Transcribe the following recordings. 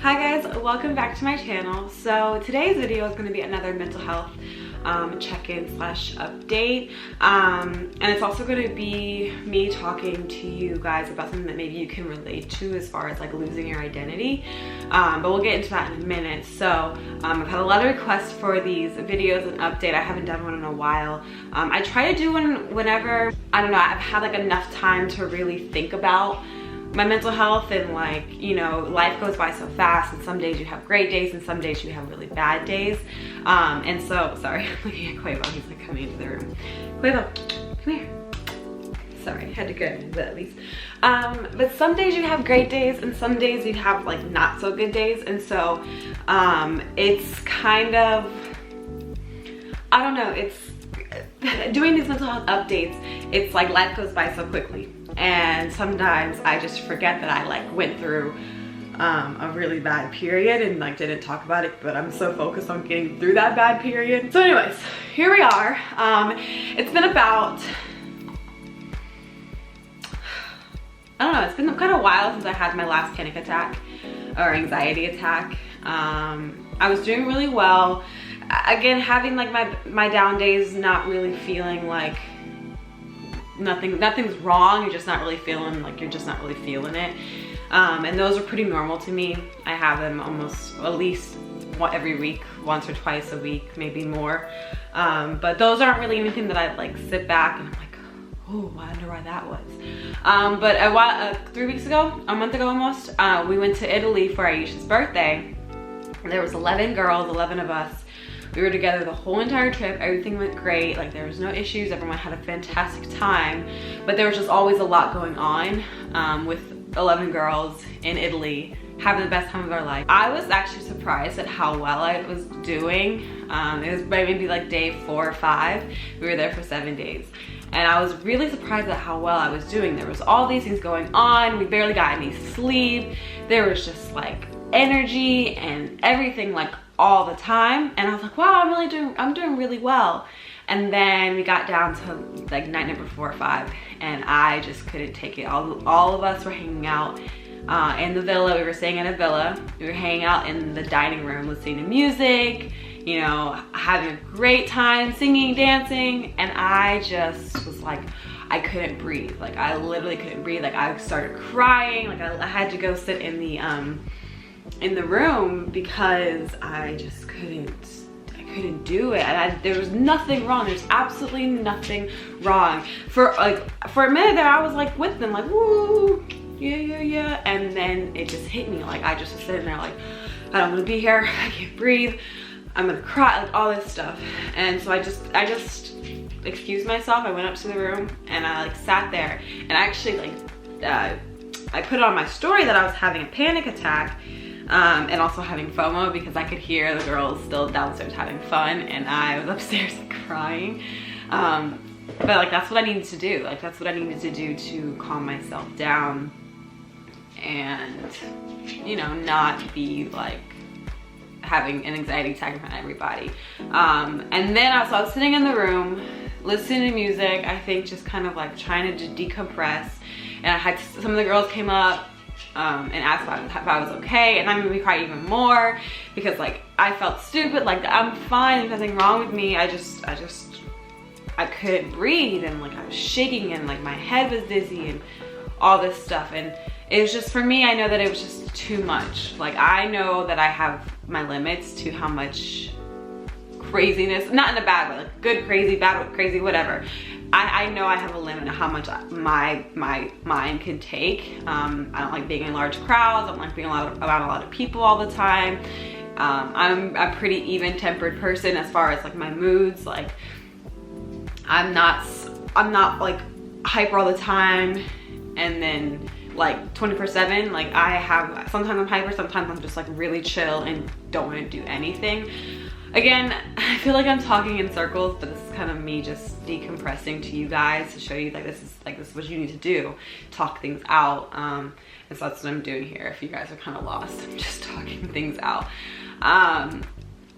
Hi guys, welcome back to my channel. So today's video is going to be another mental health check-in slash update, and it's also going to be me talking to you guys about something that maybe you can relate to as far as like losing your identity, but we'll get into that in a minute. So I've had a lot of requests for these videos and update. I haven't done one in a while. I try to do one whenever, I don't know, I've had like enough time to really think about my mental health, and like, you know, life goes by so fast, and some days you have great days and some days you have really bad days. And so, sorry, I'm looking at Quavo, he's like coming into the room. Quavo, come here. Sorry, had to go a bit at least. But some days you have great days and some days you have like not so good days. And so it's kind of, I don't know, it's doing these mental health updates, it's like life goes by so quickly. And sometimes I just forget that I like went through a really bad period and like didn't talk about it, but I'm so focused on getting through that bad period. So anyways, here we are. It's been about, I don't know, it's been kind of a while since I had my last panic attack or anxiety attack. I was doing really well. Again, having like my down days, not really feeling like nothing's wrong, you're just not really feeling like, you're just not really feeling it. And those are pretty normal to me. I have them almost at least every week, once or twice a week, maybe more. But those aren't really anything that I like sit back and I'm like, oh, I wonder why that was. But a while, 3 weeks ago, a month ago almost, we went to Italy for Aisha's birthday. There was 11 girls, 11 of us. We were together the whole entire trip. Everything went great. Like, there was no issues. Everyone had a fantastic time. But there was just always a lot going on with 11 girls in Italy having the best time of our life. I was actually surprised at how well I was doing. It was maybe like day 4 or 5. We were there for 7 days. And I was really surprised at how well I was doing. There was all these things going on. We barely got any sleep. There was just like energy and everything like all the time. And I was like, wow, I'm doing really well. And then we got down to like night number 4 or 5 and I just couldn't take it. All of us were hanging out in the villa. We were staying in a villa. We were hanging out in the dining room, listening to music, you know, having a great time, singing, dancing. And I just was like, I couldn't breathe. Like, I literally couldn't breathe. Like, I started crying. Like, I had to go sit in the room because I just couldn't do it. And there was nothing wrong. There's absolutely nothing wrong. For a minute there, I was like with them, like, woo, yeah. And then it just hit me. Like, I just was sitting there like, I don't want to be here. I can't breathe. I'm gonna cry, like all this stuff. And so I just excused myself. I went up to the room and I like sat there, and I actually like, I put on my story that I was having a panic attack. And also having FOMO because I could hear the girls still downstairs having fun and I was upstairs like crying. But like, that's what I needed to do. Like, that's what I needed to do to calm myself down and, you know, not be like having an anxiety attack in front of everybody. And then I was sitting in the room listening to music, I think just kind of like trying to decompress. And I had some of the girls came up and asked if I was okay, and that made me cry even more because like I felt stupid. Like, I'm fine, there's nothing wrong with me. I couldn't breathe, and like I was shaking, and like my head was dizzy and all this stuff. And it was just, for me, I know that it was just too much. Like, I know that I have my limits to how much craziness, not in a bad way, like good crazy, bad crazy, whatever. I know I have a limit of how much my mind can take. I don't like being in large crowds. I don't like being around a lot of people all the time. I'm a pretty even-tempered person as far as like my moods. Like, I'm not like hyper all the time and then like 24/7. Like, sometimes I'm hyper, sometimes I'm just like really chill and don't want to do anything. Again, I feel like I'm talking in circles, but this is kind of me just decompressing to you guys to show you like this is what you need to do, talk things out. And so that's what I'm doing here. If you guys are kind of lost, I'm just talking things out.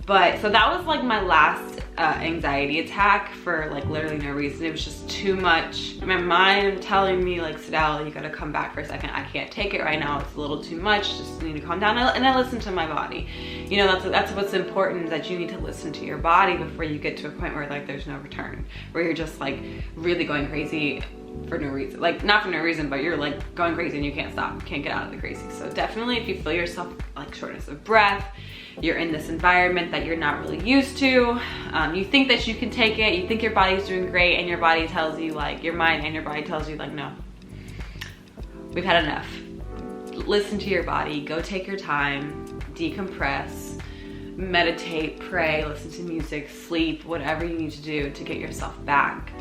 But so that was like my last anxiety attack for like literally no reason. It was just too much. My mind telling me like, Sydel, you gotta come back for a second. I can't take it right now. It's a little too much. Just need to calm down. And I listen to my body. You know, that's what's important, is that you need to listen to your body before you get to a point where like there's no return, where you're just like really going crazy for no reason. Like not for no reason, but you're like going crazy and you can't stop. You can't get out of the crazy. So definitely if you feel yourself like shortness of breath, you're in this environment that you're not really used to, you think that you can take it, you think your body's doing great, and your body tells you like, your mind and your body tells you like, no, we've had enough. Listen to your body, go take your time, decompress, meditate, pray, listen to music, sleep, whatever you need to do to get yourself back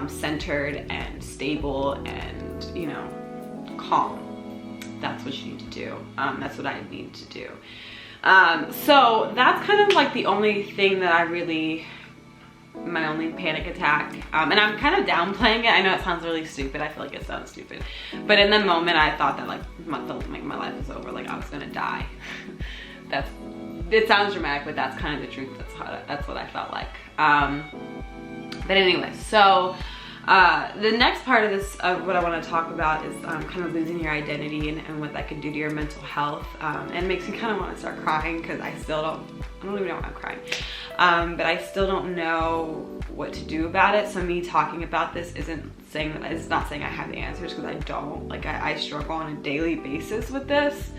centered and stable and, you know, calm. That's what you need to do. That's what I need to do. So that's kind of like the only thing that I really, my only panic attack. And I'm kind of downplaying it. I know it sounds really stupid. I feel like it sounds stupid. But in the moment I thought that like my life was over. Like I was gonna die. It sounds dramatic, but that's kind of the truth. That's what I felt like. But anyway, so the next part of this, what I want to talk about is kind of losing your identity and what that can do to your mental health. And it makes me kind of want to start crying, because I don't even know why I'm crying. But I still don't know what to do about it. So me talking about this it's not saying I have the answers, because I don't. Like I struggle on a daily basis with this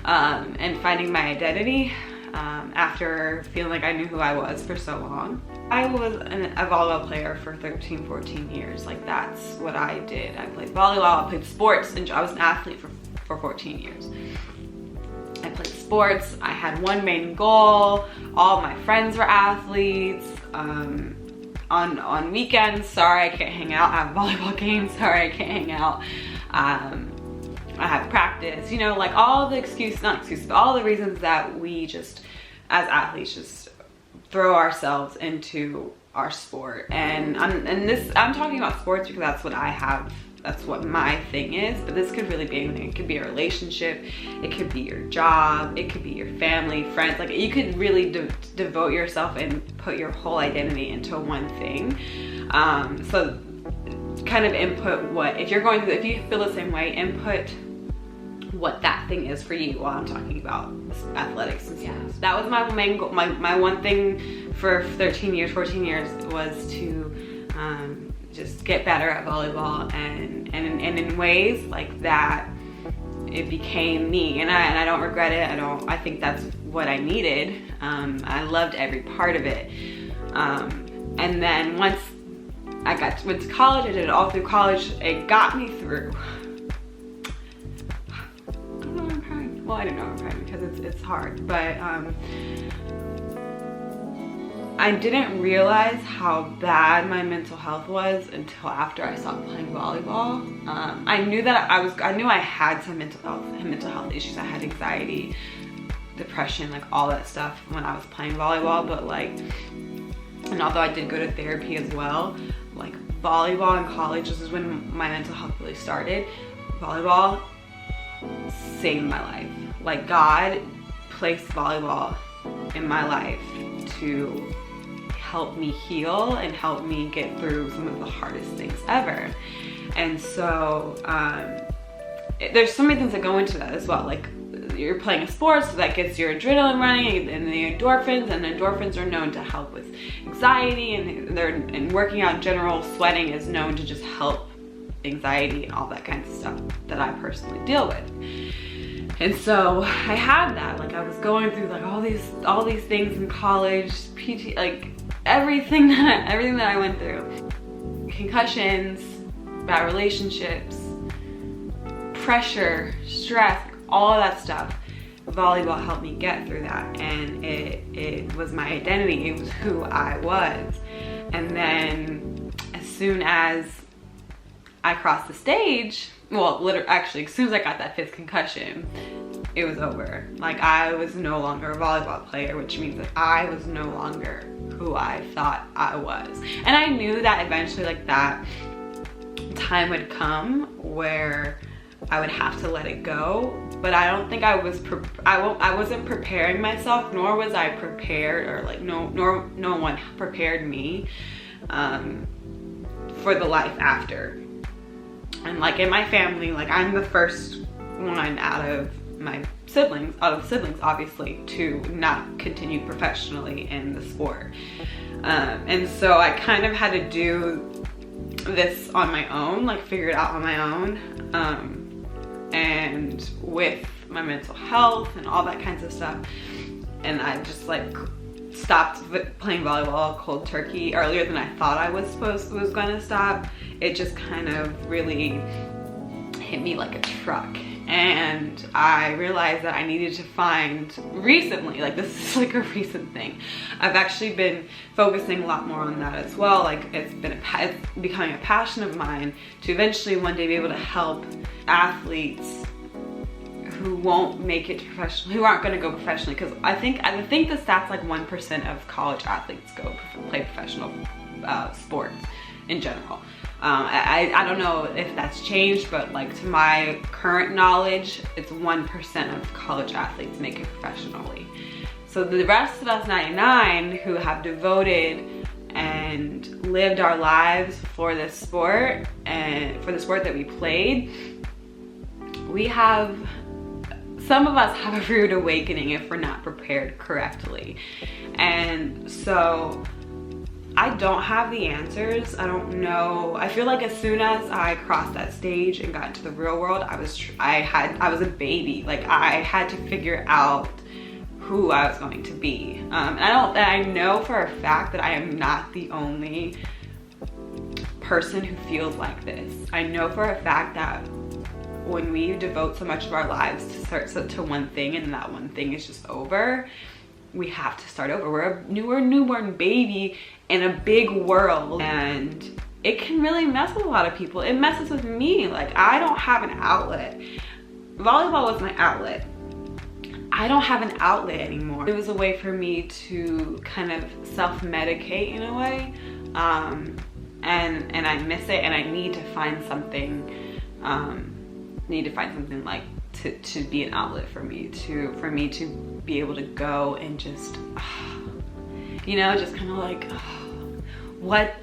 and finding my identity after feeling like I knew who I was for so long. I was a volleyball player for 13, 14 years. Like that's what I did. I played volleyball, I played sports, and I was an athlete for 14 years. I played sports. I had one main goal. All my friends were athletes. On weekends, sorry I can't hang out. I have volleyball games, sorry I can't hang out. I have practice, you know, like all the but all the reasons that we just, as athletes, just throw ourselves into our sport. And I'm talking about sports because that's what I have, that's what my thing is, but this could really be anything. It could be a relationship, it could be your job, it could be your family, friends. Like you could really devote yourself and put your whole identity into one thing. So kind of input what, if you feel the same way, input what that thing is for you while I'm talking about athletics and stuff. Yeah. That was my main goal. My one thing for 14 years was to just get better at volleyball, and in ways like that it became me, and I don't regret it. I think that's what I needed. I loved every part of it. And then once I went to college, I did it all through college. It got me through. I don't know why I'm crying. Well, I don't know I'm crying because it's hard, but I didn't realize how bad my mental health was until after I stopped playing volleyball. I knew that I had some mental health issues. I had anxiety, depression, like all that stuff when I was playing volleyball, but like, and although I did go to therapy as well, like volleyball in college, this is when my mental health really started. Volleyball saved my life. Like God placed volleyball in my life to help me heal and help me get through some of the hardest things ever. And so there's so many things that go into that as well. Like you're playing a sport, so that gets your adrenaline running and the endorphins are known to help with anxiety, and working out in general, sweating is known to just help anxiety and all that kind of stuff that I personally deal with. And so I had that, like I was going through like all these things in college, PT, like everything that I went through. Concussions, bad relationships, pressure, stress, all of that stuff. Volleyball helped me get through that, and it was my identity. It was who I was. And then as soon as I crossed the stage, well, actually, as soon as I got that 5th concussion, it was over. Like I was no longer a volleyball player, which means that I was no longer who I thought I was. And I knew that eventually, like that time would come where I would have to let it go, but I don't think I wasn't preparing myself, nor was I prepared, or like no one prepared me for the life after. And like in my family, like I'm the first one out of siblings obviously, to not continue professionally in the sport. And so I kind of had to do this on my own, like figure it out on my own. And with my mental health and all that kinds of stuff. And I just like stopped playing volleyball cold turkey earlier than I thought I was gonna stop. It just kind of really hit me like a truck. And I realized that I needed to find recently, like this is like a recent thing, I've actually been focusing a lot more on that as well. Like it's becoming a passion of mine to eventually one day be able to help athletes who won't make it to professional, who aren't going to go professionally, because I think the stats like 1% of college athletes play professional sports in general. I don't know if that's changed, but like to my current knowledge, it's 1% of college athletes make it professionally. So the rest of us 99 who have devoted and lived our lives for this sport and for the sport that we played, some of us have a rude awakening if we're not prepared correctly. And so I don't have the answers. I don't know. I feel like as soon as I crossed that stage and got into the real world, I was a baby. Like I had to figure out who I was going to be. And I know for a fact that I am not the only person who feels like this. I know for a fact that when we devote so much of our lives to one thing and that one thing is just over, we have to start over. We're a newborn baby in a big world, and it can really mess with a lot of people. It messes with me. Like I don't have an outlet. Volleyball was my outlet. I don't have an outlet anymore. It was a way for me to kind of self-medicate in a way, and I miss it, and I need to find something. Like to be an outlet for me to be able to go and just just kind of like what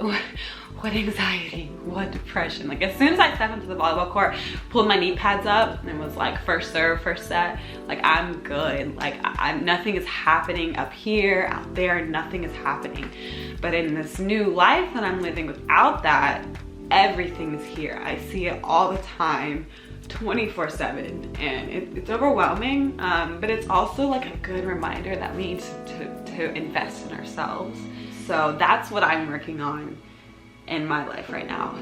anxiety, what depression. Like as soon as I stepped into the volleyball court, pulled my knee pads up and was like first serve, first set, like I'm good. Like nothing is happening up here, out there, nothing is happening. But in this new life that I'm living without that, everything is here. I see it all the time, 24/7, and it's overwhelming, but it's also like a good reminder that we need to invest in ourselves. So that's what I'm working on in my life right now.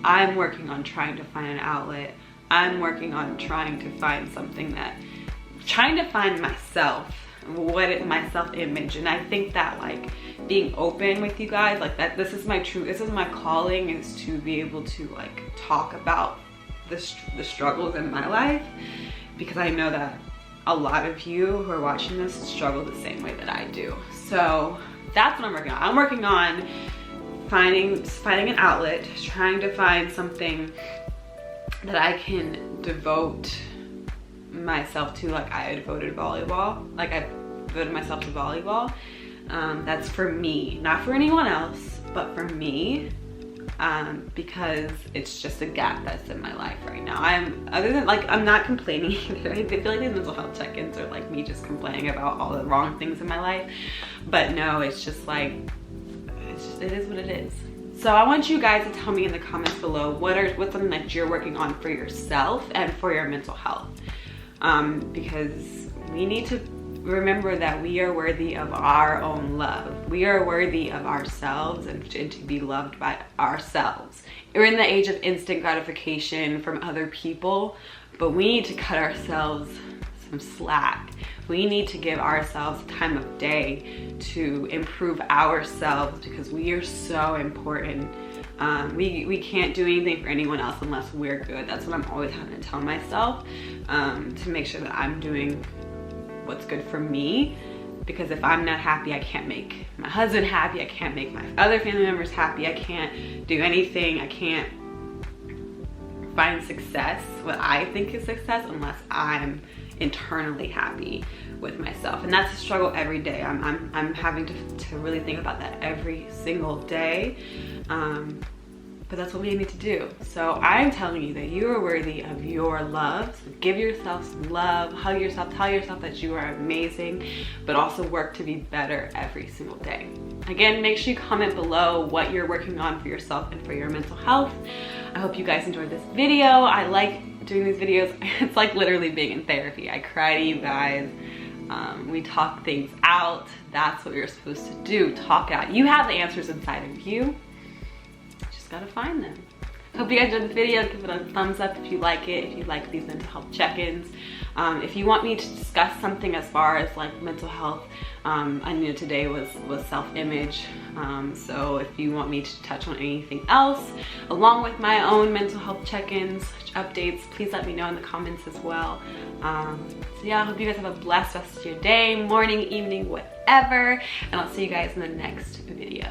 I'm working on trying to find an outlet. I'm working on trying to find myself, my self-image. And I think that like being open with you guys, like this is my calling, is to be able to like talk about the struggles in my life, because I know that a lot of you who are watching this struggle the same way that I do. So that's what I'm working on. I'm working on finding an outlet, trying to find something that I can devote myself to, like I devoted volleyball. Like I devoted myself to volleyball. That's for me, not for anyone else, but for me. Because it's just a gap that's in my life right now. I'm not complaining either. I feel like these mental health check-ins are like me just complaining about all the wrong things in my life. But no, it's just like, it is what it is. So I want you guys to tell me in the comments below what's something that you're working on for yourself and for your mental health. Because we need to remember that we are worthy of our own love. We are worthy of ourselves and to be loved by ourselves. We're in the age of instant gratification from other people, but we need to cut ourselves some slack. We need to give ourselves time of day to improve ourselves, because we are so important. We can't do anything for anyone else unless we're good. That's what I'm always having to tell myself, to make sure that I'm doing what's good for me, because if I'm not happy, I can't make my husband happy, I can't make my other family members happy, I can't do anything, I can't find success, what I think is success, unless I'm internally happy with myself. And that's a struggle every day. I'm having to really think about that every single day. But that's what we need to do. So I'm telling you that you are worthy of your love. So give yourself some love, hug yourself, tell yourself that you are amazing, but also work to be better every single day. Again, make sure you comment below what you're working on for yourself and for your mental health. I hope you guys enjoyed this video. I like doing these videos. It's like literally being in therapy. I cry to you guys. We talk things out. That's what you're supposed to do, talk out. You have the answers inside of you. Gotta find them. Hope you guys enjoyed this video. Give it a thumbs up if you like it, if you like these mental health check-ins. If you want me to discuss something as far as like mental health, I knew today was self-image. So if you want me to touch on anything else along with my own mental health check-ins, updates, please let me know in the comments as well. So yeah, I hope you guys have a blessed rest of your day, morning, evening, whatever, and I'll see you guys in the next video.